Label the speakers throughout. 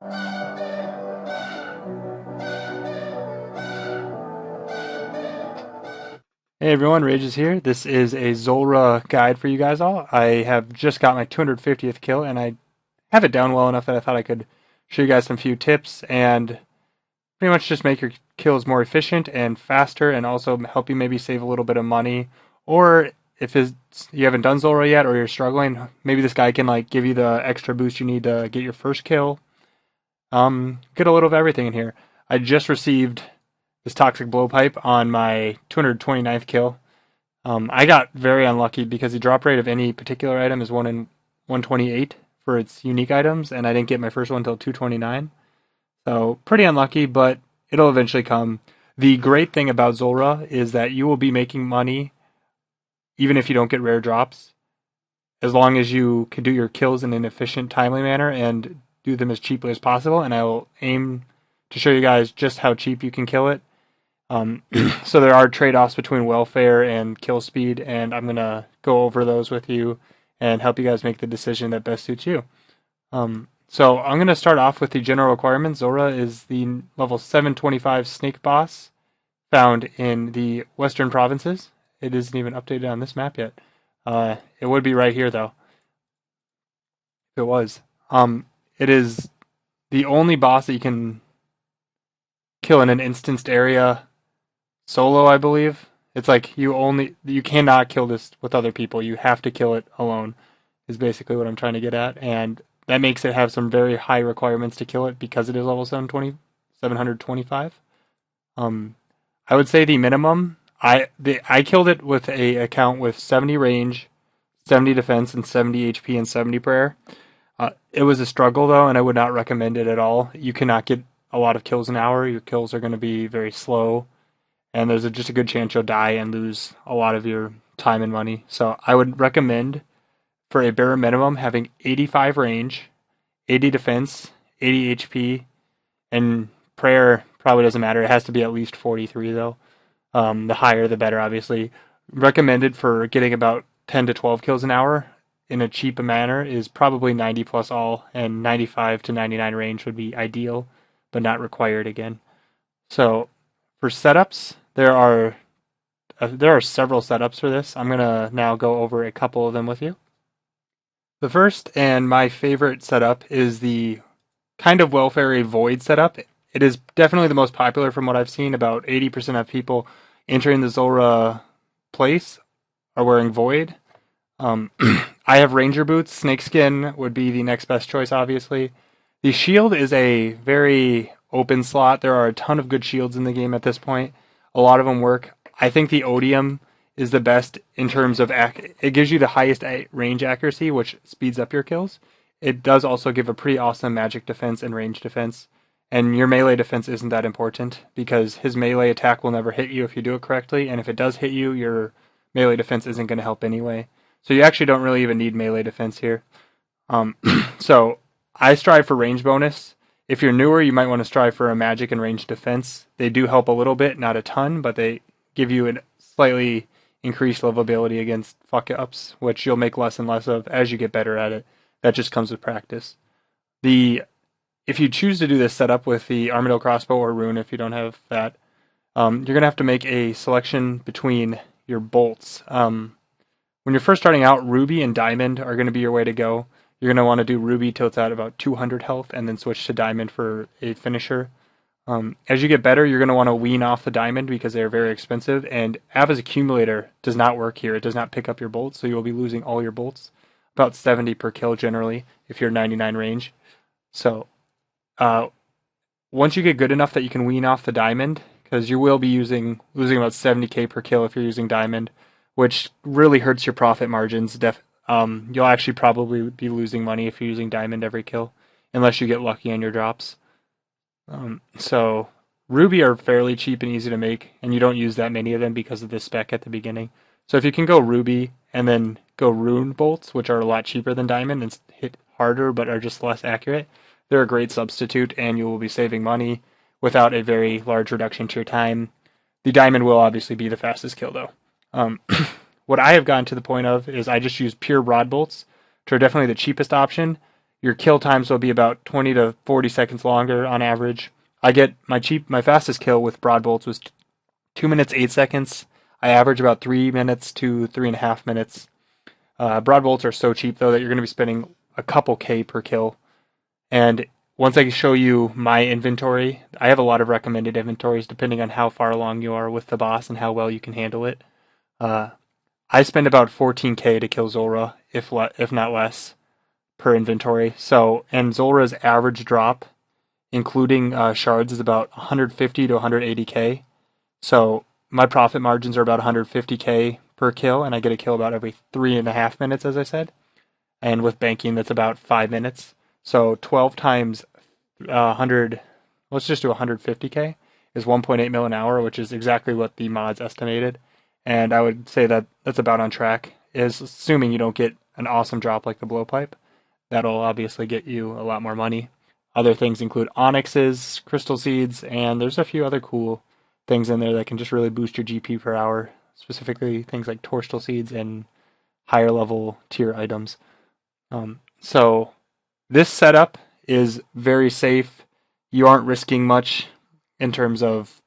Speaker 1: Hey everyone, Rage is here. This is a Zulrah guide for you guys all. I have just got my 250th kill, and I have it down well enough that I thought I could show you guys some few tips and pretty much just make your kills more efficient and faster, and also help you maybe save a little bit of money. Or if you haven't done Zulrah yet, or you're struggling, maybe this guy can like give you the extra boost you need to get your first kill. Get a little of everything in here. I just received this toxic blowpipe on my 229th kill. I got very unlucky because the drop rate of any particular item is 1 in 128 for its unique items, and I didn't get my first one until 229. So pretty unlucky, but it'll eventually come. The great thing about Zulrah is that you will be making money even if you don't get rare drops, as long as you can do your kills in an efficient, timely manner and do them as cheaply as possible. And I will aim to show you guys just how cheap you can kill it. So there are trade-offs between welfare and kill speed, and I'm gonna go over those with you and help you guys make the decision that best suits you. So I'm gonna start off with the general requirements. Zulrah is the level 725 snake boss found in the western provinces. It isn't even updated on this map yet. It would be right here though, if it was. It is the only boss that you can kill in an instanced area solo, I believe. It's like you cannot kill this with other people. You have to kill it alone, is basically what I'm trying to get at. And that makes it have some very high requirements to kill it because it is level 725. I would say the minimum, I killed it with a account with 70 range, 70 defense, and 70 HP and 70 prayer. It was a struggle though, and I would not recommend it at all. You cannot get a lot of kills an hour. Your kills are going to be very slow, and there's just a good chance you'll die and lose a lot of your time and money. So I would recommend, for a bare minimum, having 85 range, 80 defense, 80 HP, and prayer probably doesn't matter. It has to be at least 43 though. The higher the better, obviously. Recommended for getting about 10 to 12 kills an hour in a cheap manner is probably 90 plus all, and 95 to 99 range would be ideal, but not required again. So for setups, there are several setups for this. I'm gonna now go over a couple of them with you. The first and my favorite setup is the kind of welfare void setup. It is definitely the most popular from what I've seen. About 80% of people entering the Zulrah place are wearing void. I have ranger boots. Snakeskin would be the next best choice, obviously. The shield is a very open slot. There are a ton of good shields in the game at this point. A lot of them work. I think the Odium is the best in terms of it gives you the highest range accuracy, which speeds up your kills. It does also give a pretty awesome magic defense and range defense. And your melee defense isn't that important because his melee attack will never hit you if you do it correctly. And if it does hit you, your melee defense isn't going to help anyway. So you actually don't really even need melee defense here. So I strive for range bonus. If you're newer, you might want to strive for a magic and range defense. They do help a little bit, not a ton, but they give you a slightly increased livability against fuck-ups, which you'll make less and less of as you get better at it. That just comes with practice. If you choose to do this setup with the Armadillo crossbow or rune, if you don't have that, you're going to have to make a selection between your bolts. When you're first starting out, Ruby and Diamond are going to be your way to go. You're going to want to do Ruby till it's at about 200 health, and then switch to Diamond for a finisher. As you get better, you're going to want to wean off the Diamond because they are very expensive, and Ava's Accumulator does not work here. It does not pick up your bolts, so you will be losing all your bolts. About 70 per kill generally, if you're 99 range. So once you get good enough that you can wean off the Diamond, because you will be losing about 70k per kill if you're using Diamond, which really hurts your profit margins. You'll actually probably be losing money if you're using Diamond every kill, unless you get lucky on your drops. So Ruby are fairly cheap and easy to make, and you don't use that many of them because of the spec at the beginning. So if you can go Ruby and then go Rune bolts, which are a lot cheaper than Diamond and hit harder but are just less accurate, they're a great substitute, and you will be saving money without a very large reduction to your time. The Diamond will obviously be the fastest kill though. What I have gotten to the point of is I just use pure rod bolts, which are definitely the cheapest option. Your kill times will be about 20 to 40 seconds longer on average. I get my fastest kill with broad bolts was 2 minutes 8 seconds. I average about 3 minutes to 3.5 minutes. Broad bolts are so cheap though that you're going to be spending a couple K per kill. And once I show you my inventory, I have a lot of recommended inventories depending on how far along you are with the boss and how well you can handle it. I spend about 14K to kill Zulrah, if not less, per inventory. So, and Zulrah's average drop, including shards, is about 150 to 180K. So my profit margins are about 150K per kill, and I get a kill about every 3.5 minutes, as I said. And with banking, that's about 5 minutes. So 12 times 100, let's just do 150K, is 1.8 mil an hour, which is exactly what the mods estimated. And I would say that that's about on track, is assuming you don't get an awesome drop like the blowpipe. That'll obviously get you a lot more money. Other things include onyxes, crystal seeds, and there's a few other cool things in there that can just really boost your GP per hour, specifically things like torstal seeds and higher level tier items. So this setup is very safe. You aren't risking much in terms of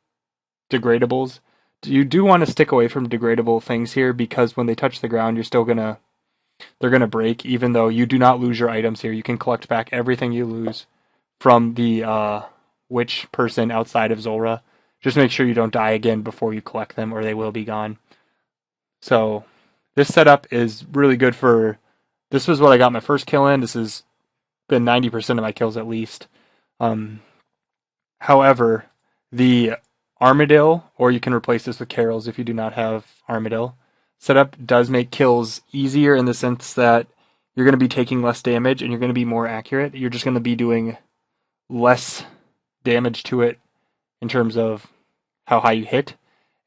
Speaker 1: degradables. You do want to stick away from degradable things here because when they touch the ground, they're gonna break. Even though you do not lose your items here, you can collect back everything you lose from the witch person outside of Zulrah. Just make sure you don't die again before you collect them, or they will be gone. So this setup is really good for. This was what I got my first kill in. This has been 90% of my kills at least. However, the Armadillo, or you can replace this with Carols if you do not have Armadillo, setup does make kills easier in the sense that you're going to be taking less damage and you're going to be more accurate. You're just going to be doing less damage to it in terms of how high you hit,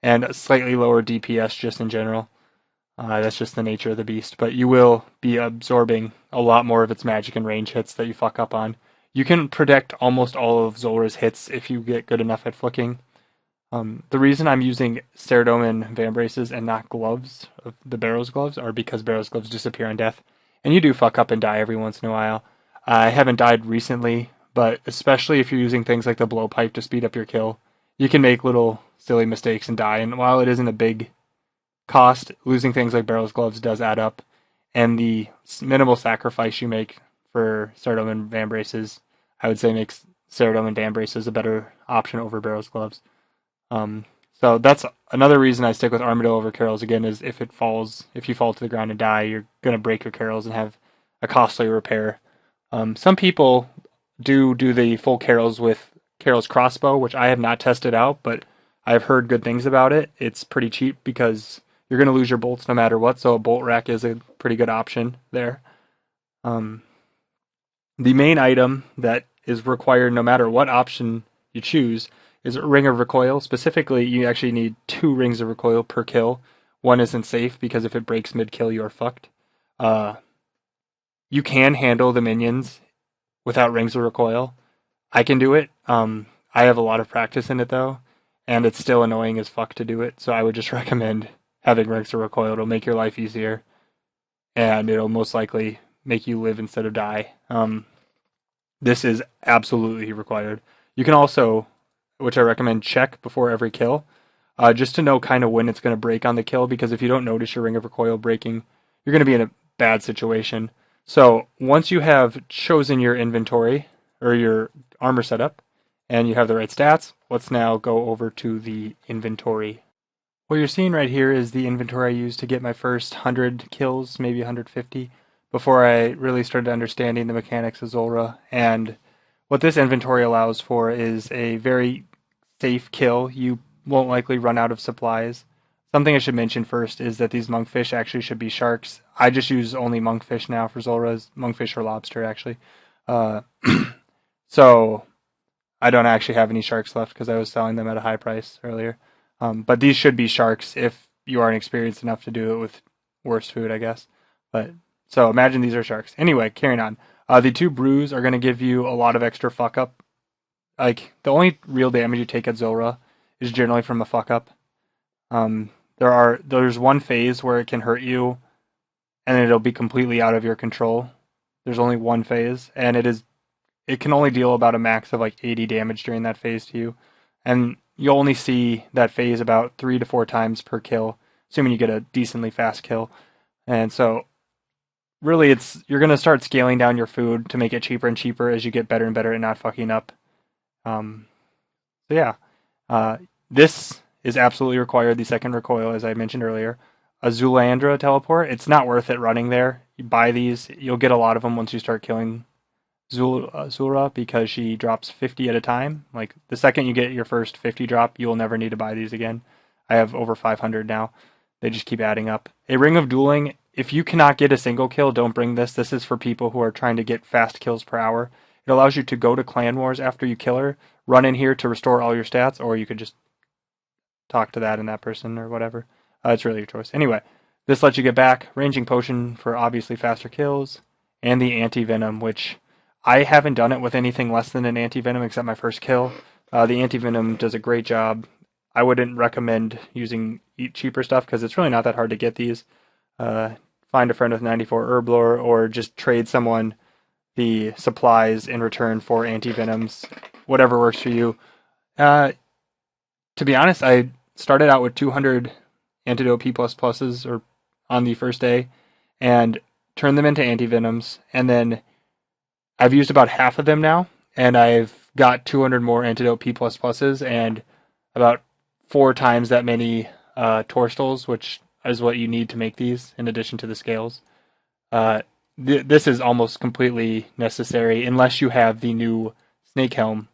Speaker 1: and a slightly lower DPS just in general. That's just the nature of the beast, but you will be absorbing a lot more of its magic and range hits that you fuck up on. You can protect almost all of Zulrah's hits if you get good enough at flicking. The reason I'm using Ceradomin Vambraces and not gloves, the Barrow's gloves, are because Barrow's gloves disappear on death. And you do fuck up and die every once in a while. I haven't died recently, but especially if you're using things like the blowpipe to speed up your kill, you can make little silly mistakes and die. And while it isn't a big cost, losing things like Barrow's gloves does add up. And the minimal sacrifice you make for Ceradomin Vambraces, I would say makes Ceradomin Vambraces a better option over Barrow's gloves. So that's another reason I stick with Armadillo over Carols again, is if you fall to the ground and die, you're going to break your Carols and have a costly repair. Some people do the full Carols with Carol's crossbow, which I have not tested out, but I've heard good things about it. It's pretty cheap because you're going to lose your bolts no matter what, so a bolt rack is a pretty good option there. The main item that is required no matter what option you choose is a ring of recoil. Specifically, you actually need 2 rings of recoil per kill. One isn't safe because if it breaks mid-kill, you're fucked. You can handle the minions without rings of recoil. I can do it. I have a lot of practice in it though, and it's still annoying as fuck to do it. So I would just recommend having rings of recoil. It'll make your life easier, and it'll most likely make you live instead of die. This is absolutely required. You can also, which I recommend, check before every kill, just to know kind of when it's going to break on the kill, because if you don't notice your ring of recoil breaking, you're going to be in a bad situation. So once you have chosen your inventory or your armor setup and you have the right stats, let's now go over to the inventory. What you're seeing right here is the inventory I used to get my first 100 kills, maybe 150, before I really started understanding the mechanics of Zulrah. And what this inventory allows for is a very safe kill. You won't likely run out of supplies. Something I should mention first is that these monkfish actually should be sharks. I just use only monkfish now for Zulrah's, monkfish or lobster actually. So I don't actually have any sharks left because I was selling them at a high price earlier. But these should be sharks if you aren't experienced enough to do it with worse food, I guess. But so imagine these are sharks. Anyway, carrying on. The 2 brews are going to give you a lot of extra fuck up. Like, the only real damage you take at Zulrah is generally from a fuck up. There's one phase where it can hurt you and it'll be completely out of your control. There's only one phase, and it can only deal about a max of like 80 damage during that phase to you. And you'll only see that phase about 3 to 4 times per kill, assuming you get a decently fast kill. And so really you're going to start scaling down your food to make it cheaper and cheaper as you get better and better at not fucking up. So yeah, this is absolutely required, the second recoil, as I mentioned earlier. A Zulrah teleport, it's not worth it running there. You buy these, you'll get a lot of them once you start killing Zulrah, because she drops 50 at a time. Like, the second you get your first 50 drop, you will never need to buy these again. I have over 500 now. They just keep adding up. A Ring of Dueling, if you cannot get a single kill, don't bring this. This is for people who are trying to get fast kills per hour. It allows you to go to Clan Wars after you kill her, run in here to restore all your stats, or you could just talk to that and that person or whatever. It's really your choice. Anyway, this lets you get back. Ranging Potion for obviously faster kills, and the Anti-Venom, which I haven't done it with anything less than an Anti-Venom except my first kill. The Anti-Venom does a great job. I wouldn't recommend using cheaper stuff because it's really not that hard to get these. Find a friend with 94 Herblore, or just trade someone the supplies in return for Anti-Venoms. Whatever works for you. To be honest, I started out with 200 Antidote P++s or on the first day, and turned them into Anti-Venoms, and then I've used about half of them now, and I've got 200 more Antidote P++s and about 4 times that many Torstals, which is what you need to make these, in addition to the scales. This is almost completely necessary, unless you have the new Snake Helm,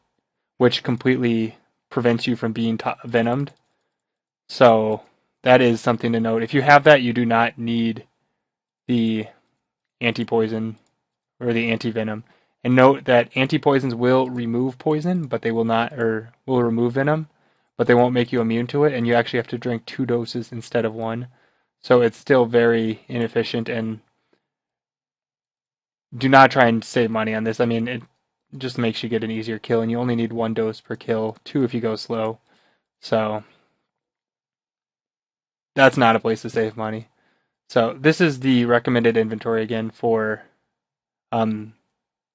Speaker 1: which completely prevents you from being venomed. So that is something to note. If you have that, you do not need the anti-poison or the anti-venom. And note that anti-poisons will remove poison, but they will not, or will remove venom, but they won't make you immune to it, and you actually have to drink 2 doses instead of 1. So it's still very inefficient, and do not try and save money on this. I mean, it just makes you get an easier kill, and you only need 1 dose per kill, 2 if you go slow. So that's not a place to save money. So this is the recommended inventory again for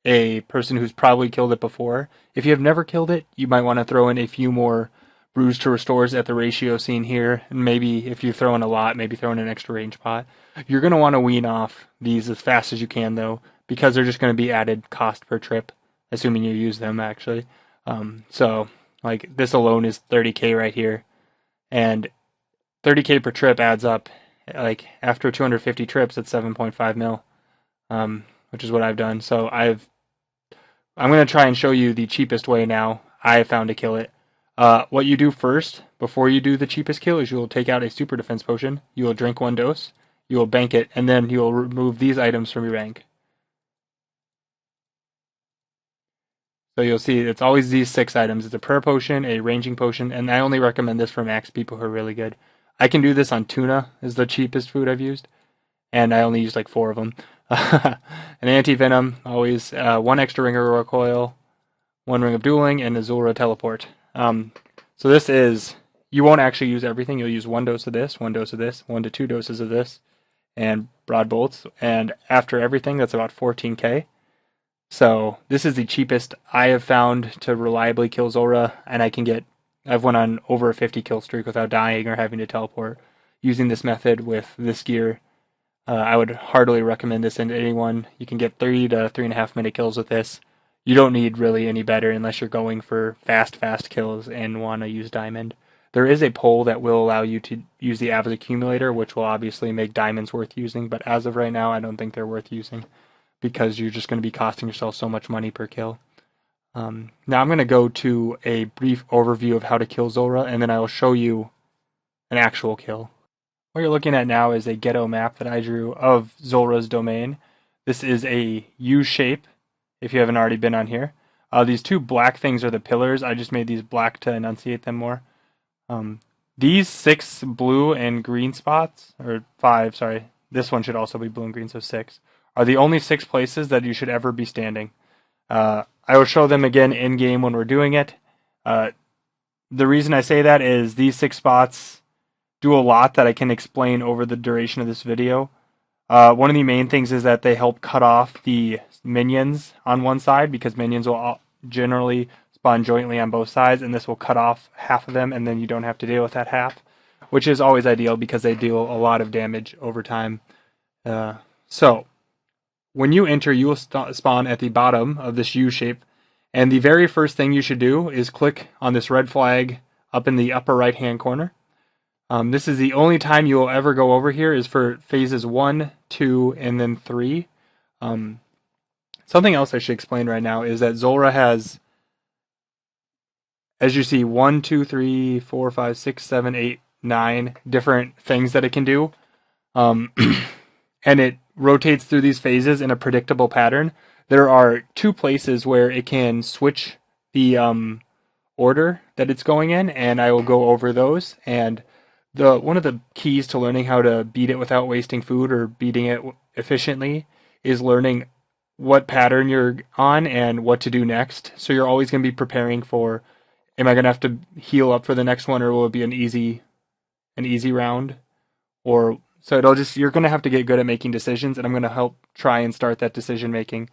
Speaker 1: a person who's probably killed it before. If you have never killed it, you might want to throw in a few more brews to restores at the ratio seen here, and maybe if you throw in a lot, maybe throw in an extra range pot. You're going to want to wean off these as fast as you can, though, because they're just going to be added cost per trip, assuming you use them, actually. So, like, this alone is 30k right here, and 30k per trip adds up. Like, after 250 trips, it's 7.5 mil, which is what I've done. So I'm going to try and show you the cheapest way now I have found to kill it. What you do first, before you do the cheapest kill, is you will take out a super defense potion, you will drink 1 dose, you will bank it, and then you will remove these items from your bank. So you'll see it's always these 6 items. It's a prayer potion, a ranging potion, and I only recommend this for max people who are really good. I can do this on tuna, is the cheapest food I've used, and I only used like 4 of them. An anti-venom, always 1 extra ring of recoil, 1 ring of dueling, and a Zulrah teleport. So this is, you won't actually use everything. You'll use 1 dose of this, 1 dose of this, 1 to 2 doses of this, and broad bolts. And after everything, that's about 14k. So this is the cheapest I have found to reliably kill Zulrah, and I've went on over a 50 kill streak without dying or having to teleport using this method with this gear. I would heartily recommend this to anyone. You can get 3 to 3.5 minute kills with this. You don't need really any better unless you're going for fast kills and want to use diamond. There is a poll that will allow you to use the Av's accumulator, which will obviously make diamonds worth using, but as of right now, I don't think they're worth using because you're just going to be costing yourself so much money per kill. Now I'm going to go to a brief overview of how to kill Zulrah, and then I will show you an actual kill. What you're looking at now is a ghetto map that I drew of Zulrah's domain. This is a U shape, if you haven't already been on here. These 2 black things are the pillars. I just made these black to enunciate them more. These 6 blue and green spots, or 5, sorry, this one should also be blue and green, so 6, are the only 6 places that you should ever be standing. I will show them again in-game when we're doing it. The reason I say that is these 6 spots do a lot that I can explain over the duration of this video. One of the main things is that they help cut off the minions on one side, because minions will generally spawn jointly on both sides, and this will cut off half of them, and then you don't have to deal with that half, which is always ideal because they deal a lot of damage over time. So when you enter, you will spawn at the bottom of this U shape, and the very first thing you should do is click on this red flag up in the upper right hand corner. This is the only time you will ever go over here, is for phases 1, 2, and then 3. Something else I should explain right now is that Zulrah has, as you see, 1, 2, 3, 4, 5, 6, 7, 8, 9 different things that it can do. And it rotates through these phases in a predictable pattern. There are 2 places where it can switch the order that it's going in, and I will go over those. And one of the keys to learning how to beat it without wasting food, or beating it efficiently, is learning what pattern you're on and what to do next. So you're always going to be preparing for, am I going to have to heal up for the next one, or will it be an easy round? Or so you're going to have to get good at making decisions, and I'm going to help try and start that decision making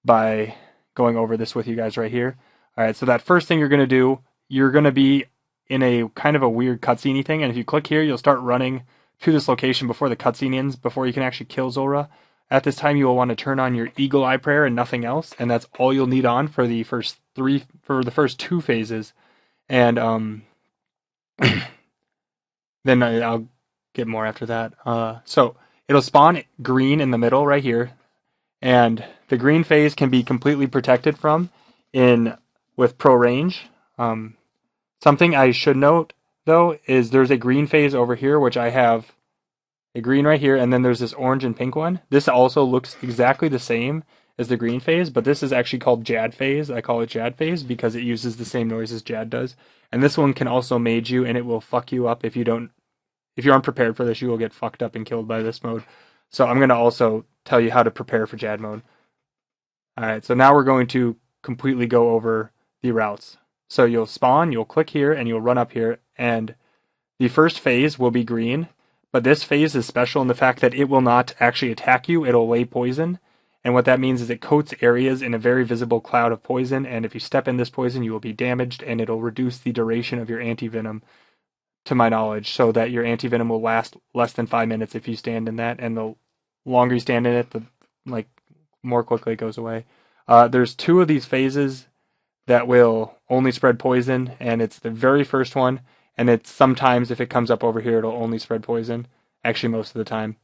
Speaker 1: by going over this with you guys right here. All right, so that first thing you're going to do, you're going to be in a kind of a weird cutscene thing, and if you click here, you'll start running to this location before the cutscene ends, before you can actually kill Zulrah. At this time, you will want to turn on your Eagle Eye prayer and nothing else, and that's all you'll need on for the first 2 phases. And then I'll get more after that. So it'll spawn green in the middle right here, and the green phase can be completely protected from with pro range. Something I should note, though, is there's a green phase over here, which I have a green right here, and then there's this orange and pink one. This also looks exactly the same as the green phase, but this is actually called Jad phase. I call it Jad phase because it uses the same noise as Jad does. And this one can also mage you, and it will fuck you up if you're unprepared for this. You will get fucked up and killed by this mode. So I'm going to also tell you how to prepare for Jad mode. All right, so now we're going to completely go over the routes. So you'll spawn, you'll click here, and you'll run up here, and the first phase will be green, but this phase is special in the fact that it will not actually attack you, it'll lay poison, and what that means is it coats areas in a very visible cloud of poison, and if you step in this poison, you will be damaged, and it'll reduce the duration of your anti-venom, to my knowledge, so that your anti-venom will last less than 5 minutes if you stand in that, and the longer you stand in it, the more quickly it goes away. There's 2 of these phases that will only spread poison, and it's the very first one, and it's sometimes, if it comes up over here, it'll only spread poison, actually most of the time.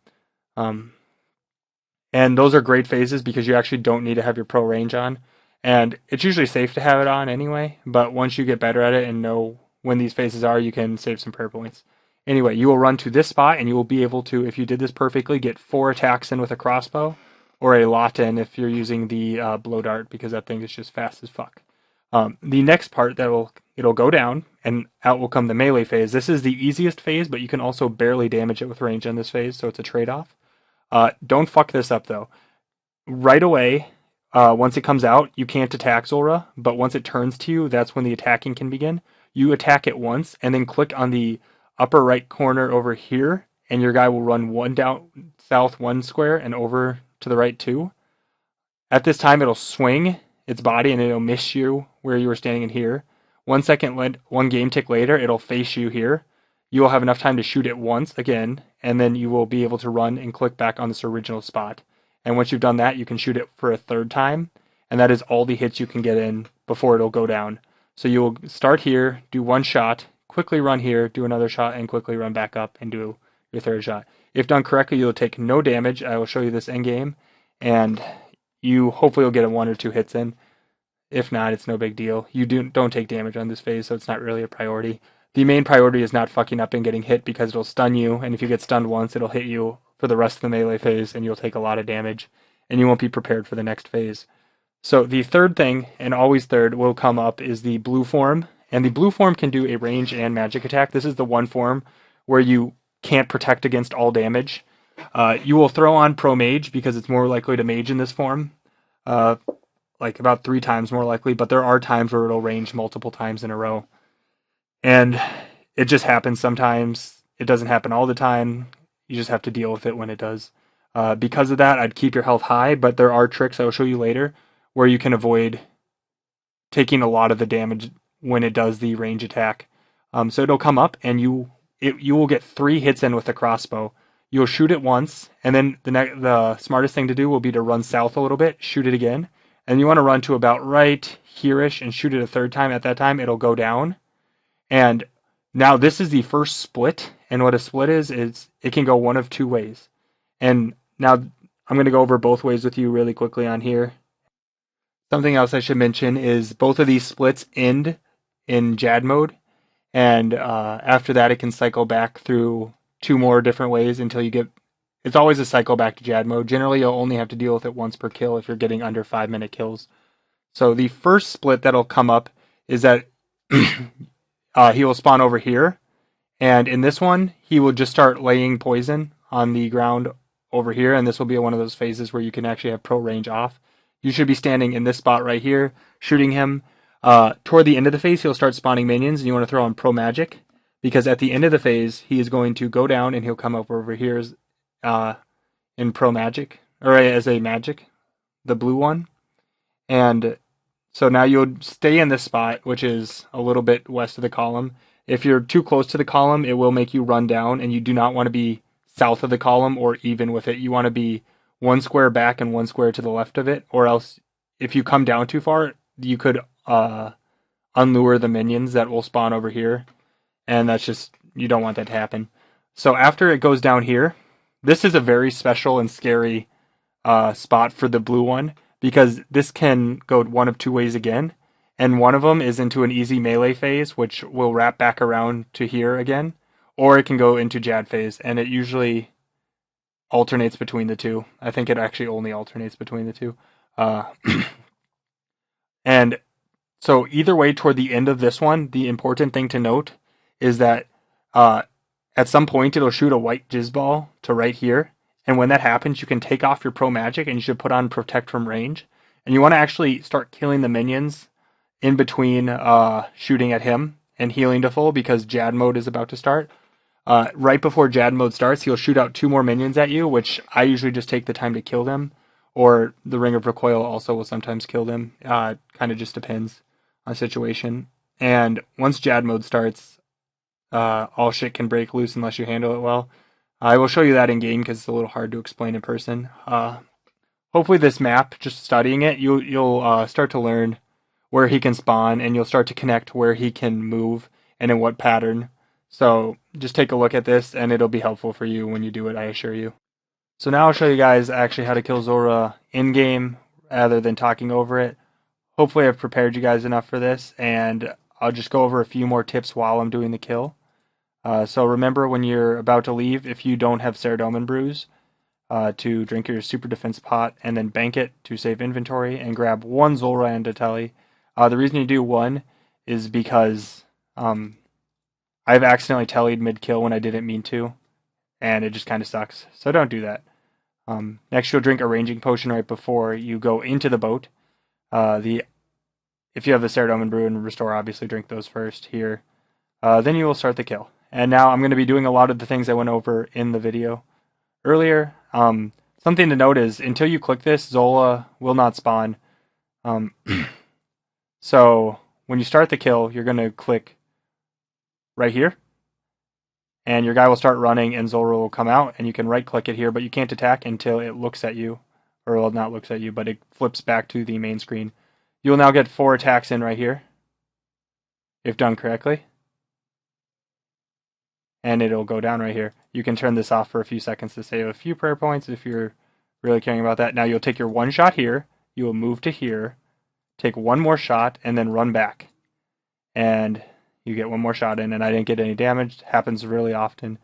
Speaker 1: And those are great phases because you actually don't need to have your pro range on, and it's usually safe to have it on anyway, but once you get better at it and know when these phases are, you can save some prayer points. Anyway, you will run to this spot, and you will be able to, if you did this perfectly, get 4 attacks in with a crossbow, or a lot in if you're using the blow dart, because that thing is just fast as fuck. The next part, it'll go down, and out will come the melee phase. This is the easiest phase, but you can also barely damage it with range in this phase, so it's a trade-off. Don't fuck this up, though. Right away, once it comes out, you can't attack Zulrah, but once it turns to you, that's when the attacking can begin. You attack it once, and then click on the upper right corner over here, and your guy will run 1 down south 1 square and over to the right 2. At this time, it'll swing its body, and it'll miss you where you were standing in here. 1 game tick later, it'll face you here. You will have enough time to shoot it once again, and then you will be able to run and click back on this original spot. And once you've done that, you can shoot it for a 3rd time, and that is all the hits you can get in before it'll go down. So you will start here, do 1 shot, quickly run here, do another shot, and quickly run back up and do your 3rd shot. If done correctly, you'll take no damage. I will show you this end game, and you hopefully will get a 1 or 2 hits in. If not, it's no big deal. You don't take damage on this phase, so it's not really a priority. The main priority is not fucking up and getting hit, because it'll stun you, and if you get stunned once, it'll hit you for the rest of the melee phase, and you'll take a lot of damage, and you won't be prepared for the next phase. So the 3rd thing, and always 3rd, will come up is the blue form, and the blue form can do a range and magic attack. This is the one form where you can't protect against all damage. You will throw on pro mage because it's more likely to mage in this form. About 3 times more likely, but there are times where it'll range multiple times in a row. And it just happens sometimes. It doesn't happen all the time. You just have to deal with it when it does. Because of that, I'd keep your health high, but there are tricks I will show you later where you can avoid taking a lot of the damage when it does the range attack. So it'll come up and you will get 3 hits in with the crossbow. You'll shoot it once, and then the smartest thing to do will be to run south a little bit, shoot it again, and you want to run to about right here-ish and shoot it a third time. At that time, it'll go down. And now this is the first split, and what a split is it can go one of 2 ways. And now I'm going to go over both ways with you really quickly on here. Something else I should mention is both of these splits end in Jad mode, and after that it can cycle back through 2 more different ways until you get... It's always a cycle back to Jad mode. Generally, you'll only have to deal with it once per kill if you're getting under 5-minute kills. So the first split that'll come up is that he will spawn over here, and in this one, he will just start laying poison on the ground over here, and this will be one of those phases where you can actually have pro range off. You should be standing in this spot right here, shooting him. Toward the end of the phase, he'll start spawning minions, and you want to throw on pro magic, because at the end of the phase, he is going to go down, and he'll come up over here in pro magic, or as a magic, the blue one. And so now you'll stay in this spot, which is a little bit west of the column. If you're too close to the column, it will make you run down, and you do not want to be south of the column or even with it. You want to be 1 square back and 1 square to the left of it, or else if you come down too far, you could unlure the minions that will spawn over here, and that's just, you don't want that to happen. So after it goes down here, this is a very special and scary spot for the blue one, because this can go one of 2 ways again, and one of them is into an easy melee phase, which will wrap back around to here again, or it can go into Jad phase, and it usually alternates between the 2. I think it actually only alternates between the 2. And so either way, toward the end of this one, the important thing to note is that at some point it'll shoot a white jizz ball to right here, and when that happens, you can take off your pro magic and you should put on protect from range, and you want to actually start killing the minions in between shooting at him and healing to full, because Jad mode is about to start. Right before Jad mode starts, he'll shoot out 2 more minions at you, which I usually just take the time to kill them, or the Ring of Recoil also will sometimes kill them. Kind of just depends on the situation. And once Jad mode starts, all shit can break loose unless you handle it well. I will show you that in game because it's a little hard to explain in person. Hopefully this map, just studying it, you'll start to learn where he can spawn, and you'll start to connect where he can move and in what pattern. So just take a look at this, and it'll be helpful for you when you do it, I assure you. So now I'll show you guys actually how to kill Zulrah in-game rather than talking over it. Hopefully I've prepared you guys enough for this, and I'll just go over a few more tips while I'm doing the kill. So remember, when you're about to leave, if you don't have Saradomin Brews, to drink your super defense pot and then bank it to save inventory and grab 1 Zulrah and a telly. The reason you do 1 is because I've accidentally tellied mid-kill when I didn't mean to, and it just kind of sucks. So don't do that. Next, you'll drink a ranging potion right before you go into the boat. If you have the Saradomin Brew and Restore, obviously drink those first here. Then you will start the kill. And now I'm going to be doing a lot of the things I went over in the video earlier. Something to note is, until you click this, Zola will not spawn. So when you start the kill, you're going to click right here, and your guy will start running, and Zulrah will come out, and you can right-click it here, but you can't attack until it looks at you, or well, not looks at you, but it flips back to the main screen. You'll now get 4 attacks in right here, if done correctly, and it'll go down right here. You can turn this off for a few seconds to save a few prayer points if you're really caring about that. Now you'll take your 1 shot here, you will move to here, take 1 more shot, and then run back. And you get 1 more shot in, and I didn't get any damage. It happens really often.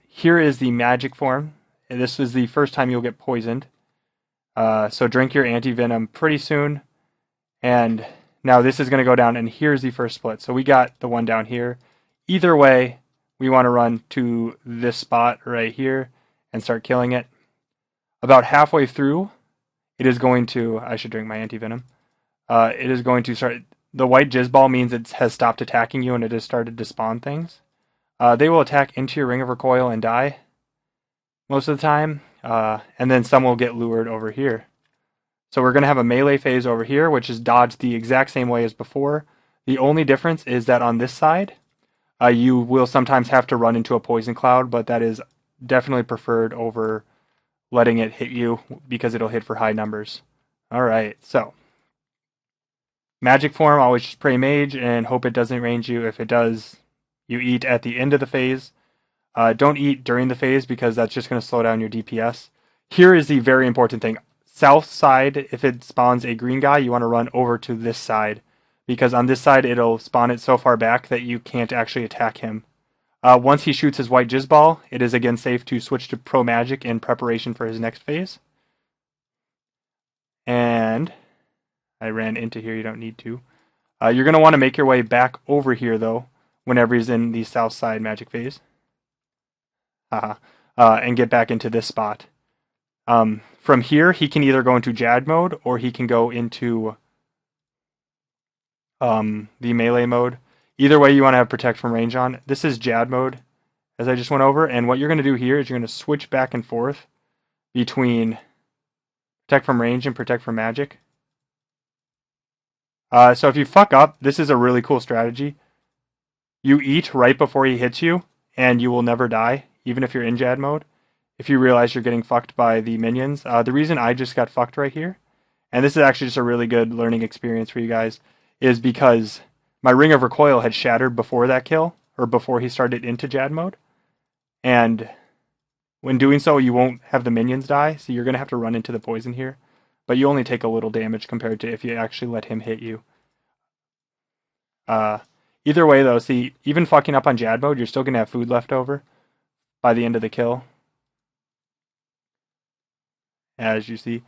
Speaker 1: Here is the magic form. And this is the first time you'll get poisoned. So drink your anti-venom pretty soon. And now this is going to go down, and here's the first split. So we got the one down here. Either way, we want to run to this spot right here and start killing it. About halfway through, it is going to... I should drink my anti-venom. It is going to start... The white jizz ball means it has stopped attacking you and it has started to spawn things. They will attack into your Ring of Recoil and die most of the time. and then some will get lured over here. So we're going to have a melee phase over here, which is dodged the exact same way as before. The only difference is that on this side, you will sometimes have to run into a poison cloud, but that is definitely preferred over letting it hit you because it'll hit for high numbers. Alright, so magic form, always just pray mage and hope it doesn't range you. If it does, you eat at the end of the phase. Don't eat during the phase because that's just going to slow down your DPS. Here is the very important thing. South side, if it spawns a green guy, you want to run over to this side, because on this side it'll spawn it so far back that you can't actually attack him. Once he shoots his white jizz ball, it is again safe to switch to pro magic in preparation for his next phase. And I ran into here, you don't need to. You're going to want to make your way back over here though, whenever he's in the south side magic phase. And get back into this spot. From here, he can either go into Jad mode or he can go into the melee mode. Either way, you want to have protect from range on. This is Jad mode, as I just went over. And what you're going to do here is you're going to switch back and forth between protect from range and protect from magic. So if you fuck up, this is a really cool strategy. You eat right before he hits you, and you will never die, even if you're in Jad mode. If you realize you're getting fucked by the minions. The reason I just got fucked right here, and this is actually just a really good learning experience for you guys, is because my ring of recoil had shattered before that kill, or before he started into Jad mode. And when doing so, you won't have the minions die, so you're going to have to run into the poison here. But you only take a little damage compared to if you actually let him hit you. Either way though, see, even fucking up on Jad mode, you're still going to have food left over by the end of the kill. As you see.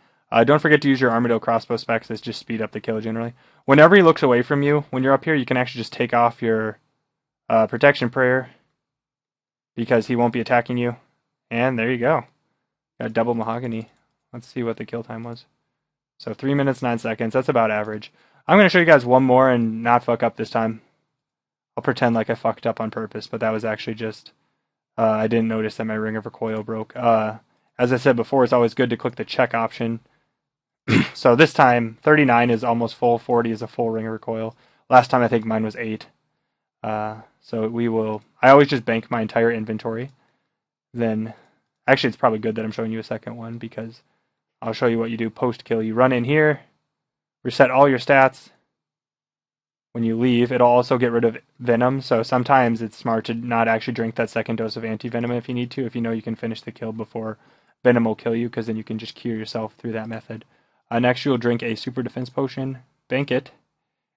Speaker 1: Don't forget to use your Armadillo crossbow specs. This just speed up the kill generally. Whenever he looks away from you, when you're up here, you can actually just take off your protection prayer, because he won't be attacking you. And there you go. Got double mahogany. Let's see what the kill time was. So 3 minutes, 9 seconds. That's about average. I'm going to show you guys one more and not fuck up this time. I'll pretend like I fucked up on purpose, but that was actually just... I didn't notice that my ring of recoil broke. As I said before, it's always good to click the check option. So this time, 39 is almost full, 40 is a full ring of recoil. Last time I think mine was 8. So we will... I always just bank my entire inventory. Then... Actually, it's probably good that I'm showing you a second one, because I'll show you what you do post-kill. You run in here, reset all your stats. When you leave, it'll also get rid of venom, so sometimes it's smart to not actually drink that second dose of anti-venom if you need to, if you know you can finish the kill before venom will kill you, because then you can just cure yourself through that method. Next, you'll drink a super defense potion, bank it,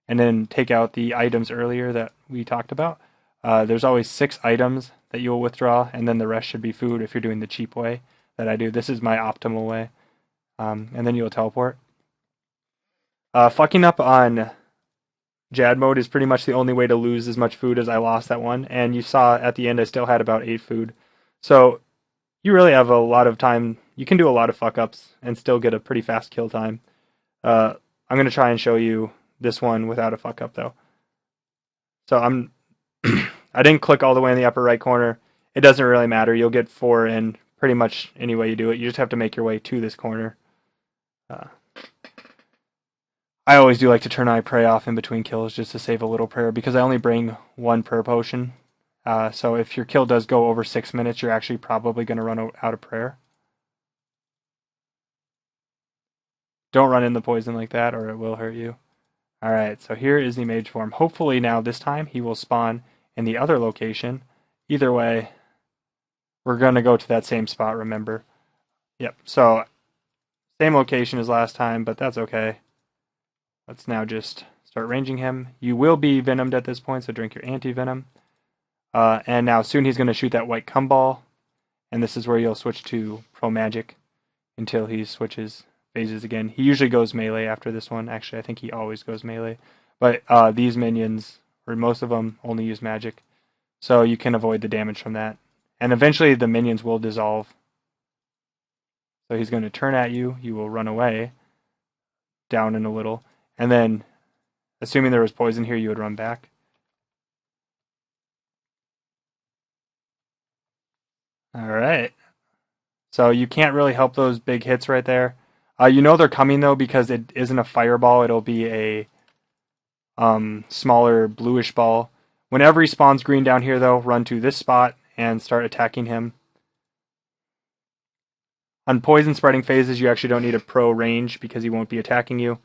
Speaker 1: and then take out the items earlier that we talked about. There's always 6 items that you'll withdraw, and then the rest should be food if you're doing the cheap way that I do. This is my optimal way. And then you'll teleport. Fucking up on Jad mode is pretty much the only way to lose as much food as I lost that one, and you saw at the end I still had about 8 food. So you really have a lot of time. You can do a lot of fuck ups and still get a pretty fast kill time. I'm going to try and show you this one without a fuck up though. So I didn't click all the way in the upper right corner. It doesn't really matter. You'll get 4 in pretty much any way you do it. You just have to make your way to this corner. I always do like to turn I pray off in between kills just to save a little prayer, because I only bring 1 per potion. So if your kill does go over 6 minutes, you're actually probably going to run out of prayer. Don't run in the poison like that or it will hurt you. Alright, so here is the mage form. Hopefully now this time he will spawn in the other location. Either way, we're going to go to that same spot, remember. Yep, so same location as last time, but that's okay. Let's now just start ranging him. You will be venomed at this point, so drink your anti-venom. And now soon he's going to shoot that white cum ball, and this is where you'll switch to pro magic until he switches phases again. He usually goes melee after this one. Actually, I think he always goes melee. But these minions, or most of them, only use magic, so you can avoid the damage from that. And eventually the minions will dissolve. So he's going to turn at you. You will run away, down in a little. And then, assuming there was poison here, you would run back. Alright. So you can't really help those big hits right there. You know they're coming though because it isn't a fireball. It'll be a smaller bluish ball. Whenever he spawns green down here though, run to this spot and start attacking him. On poison spreading phases, you actually don't need a pro range because he won't be attacking you.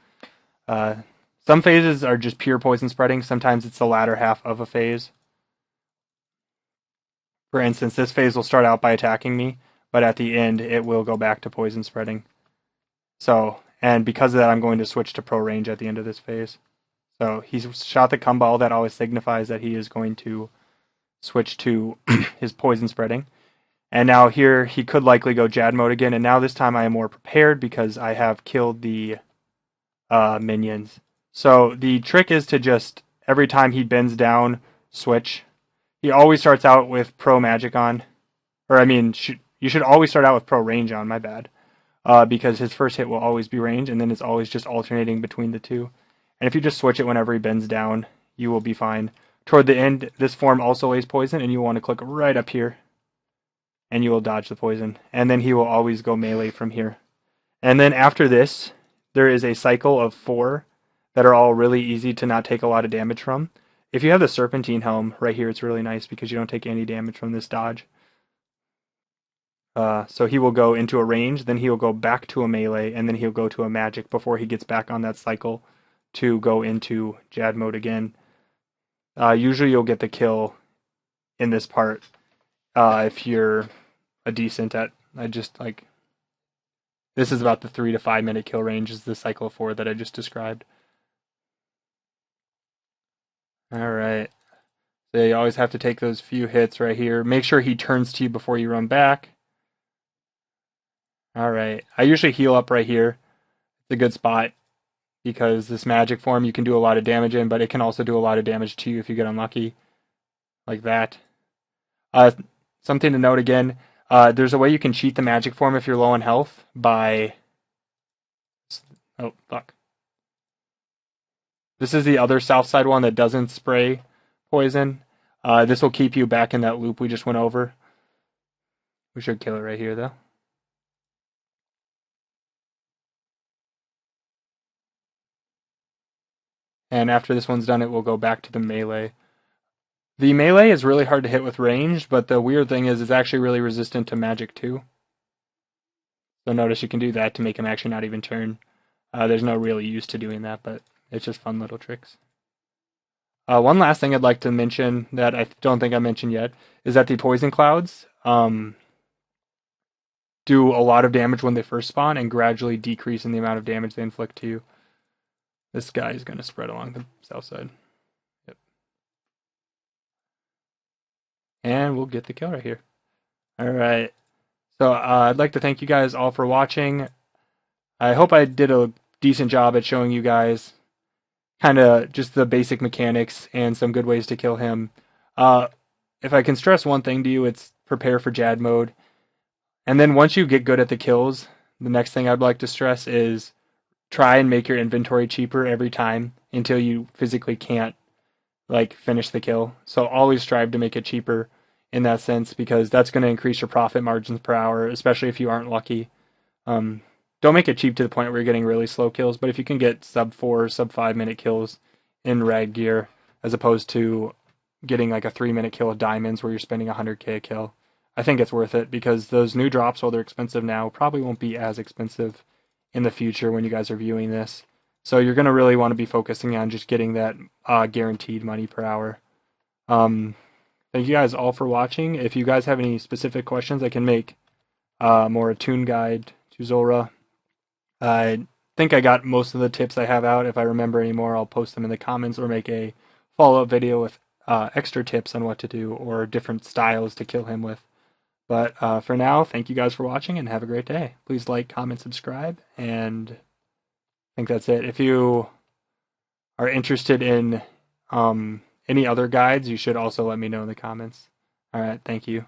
Speaker 1: Some phases are just pure poison spreading. Sometimes it's the latter half of a phase. For instance, this phase will start out by attacking me, but at the end it will go back to poison spreading. So, and because of that, I'm going to switch to pro range at the end of this phase. So he's shot the Kumball. That always signifies that he is going to switch to his poison spreading. And now here he could likely go Jad Mode again. And now this time I am more prepared because I have killed the minions. So the trick is to just, every time he bends down, switch. He always starts out with pro magic on. Or I mean, you should always start out with pro range on, my bad. Because his first hit will always be range, and then it's always just alternating between the two. And if you just switch it whenever he bends down, you will be fine. Toward the end, this form also lays poison, and you want to click right up here. And you will dodge the poison. And then he will always go melee from here. And then after this, there is a cycle of 4 that are all really easy to not take a lot of damage from. If you have the Serpentine Helm right here, it's really nice because you don't take any damage from this dodge. So he will go into a range, then he will go back to a melee, and then he'll go to a magic before he gets back on that cycle to go into Jad Mode again. Usually you'll get the kill in this part if you're a decent at, this is about the 3 to 5 minute kill range is the cycle of 4 that I just described. Alright. So you always have to take those few hits right here. Make sure he turns to you before you run back. Alright. I usually heal up right here. It's a good spot because this magic form you can do a lot of damage in, but it can also do a lot of damage to you if you get unlucky. Like that. Something to note again, there's a way you can cheat the magic form if you're low on health by... Oh, fuck. This is the other south side one that doesn't spray poison. This will keep you back in that loop we just went over. We should kill it right here, though. And after this one's done, it will go back to the melee. The melee is really hard to hit with range, but the weird thing is it's actually really resistant to magic too. So notice you can do that to make him actually not even turn. There's no real use to doing that, but it's just fun little tricks. One last thing I'd like to mention that I don't think I mentioned yet is that the poison clouds do a lot of damage when they first spawn and gradually decrease in the amount of damage they inflict to you. This guy is going to spread along the south side. Yep. And we'll get the kill right here. Alright. So I'd like to thank you guys all for watching. I hope I did a decent job at showing you guys kind of just the basic mechanics and some good ways to kill him. If I can stress one thing to you, it's prepare for Jad Mode. And then once you get good at the kills, the next thing I'd like to stress is try and make your inventory cheaper every time until you physically can't finish the kill. So always strive to make it cheaper in that sense because that's going to increase your profit margins per hour, especially if you aren't lucky. Don't make it cheap to the point where you're getting really slow kills, but if you can get sub 4, sub 5 minute kills in rag gear as opposed to getting like a 3-minute kill with diamonds where you're spending 100k a kill, I think it's worth it because those new drops, while they're expensive now, probably won't be as expensive in the future when you guys are viewing this. So you're going to really want to be focusing on just getting that guaranteed money per hour. Thank you guys all for watching. If you guys have any specific questions, I can make more attuned guide to Zulrah. I think I got most of the tips I have out. If I remember any more, I'll post them in the comments or make a follow-up video with extra tips on what to do or different styles to kill him with. But for now, thank you guys for watching and have a great day. Please like, comment, subscribe, and I think that's it. If you are interested in any other guides, you should also let me know in the comments. All right, thank you.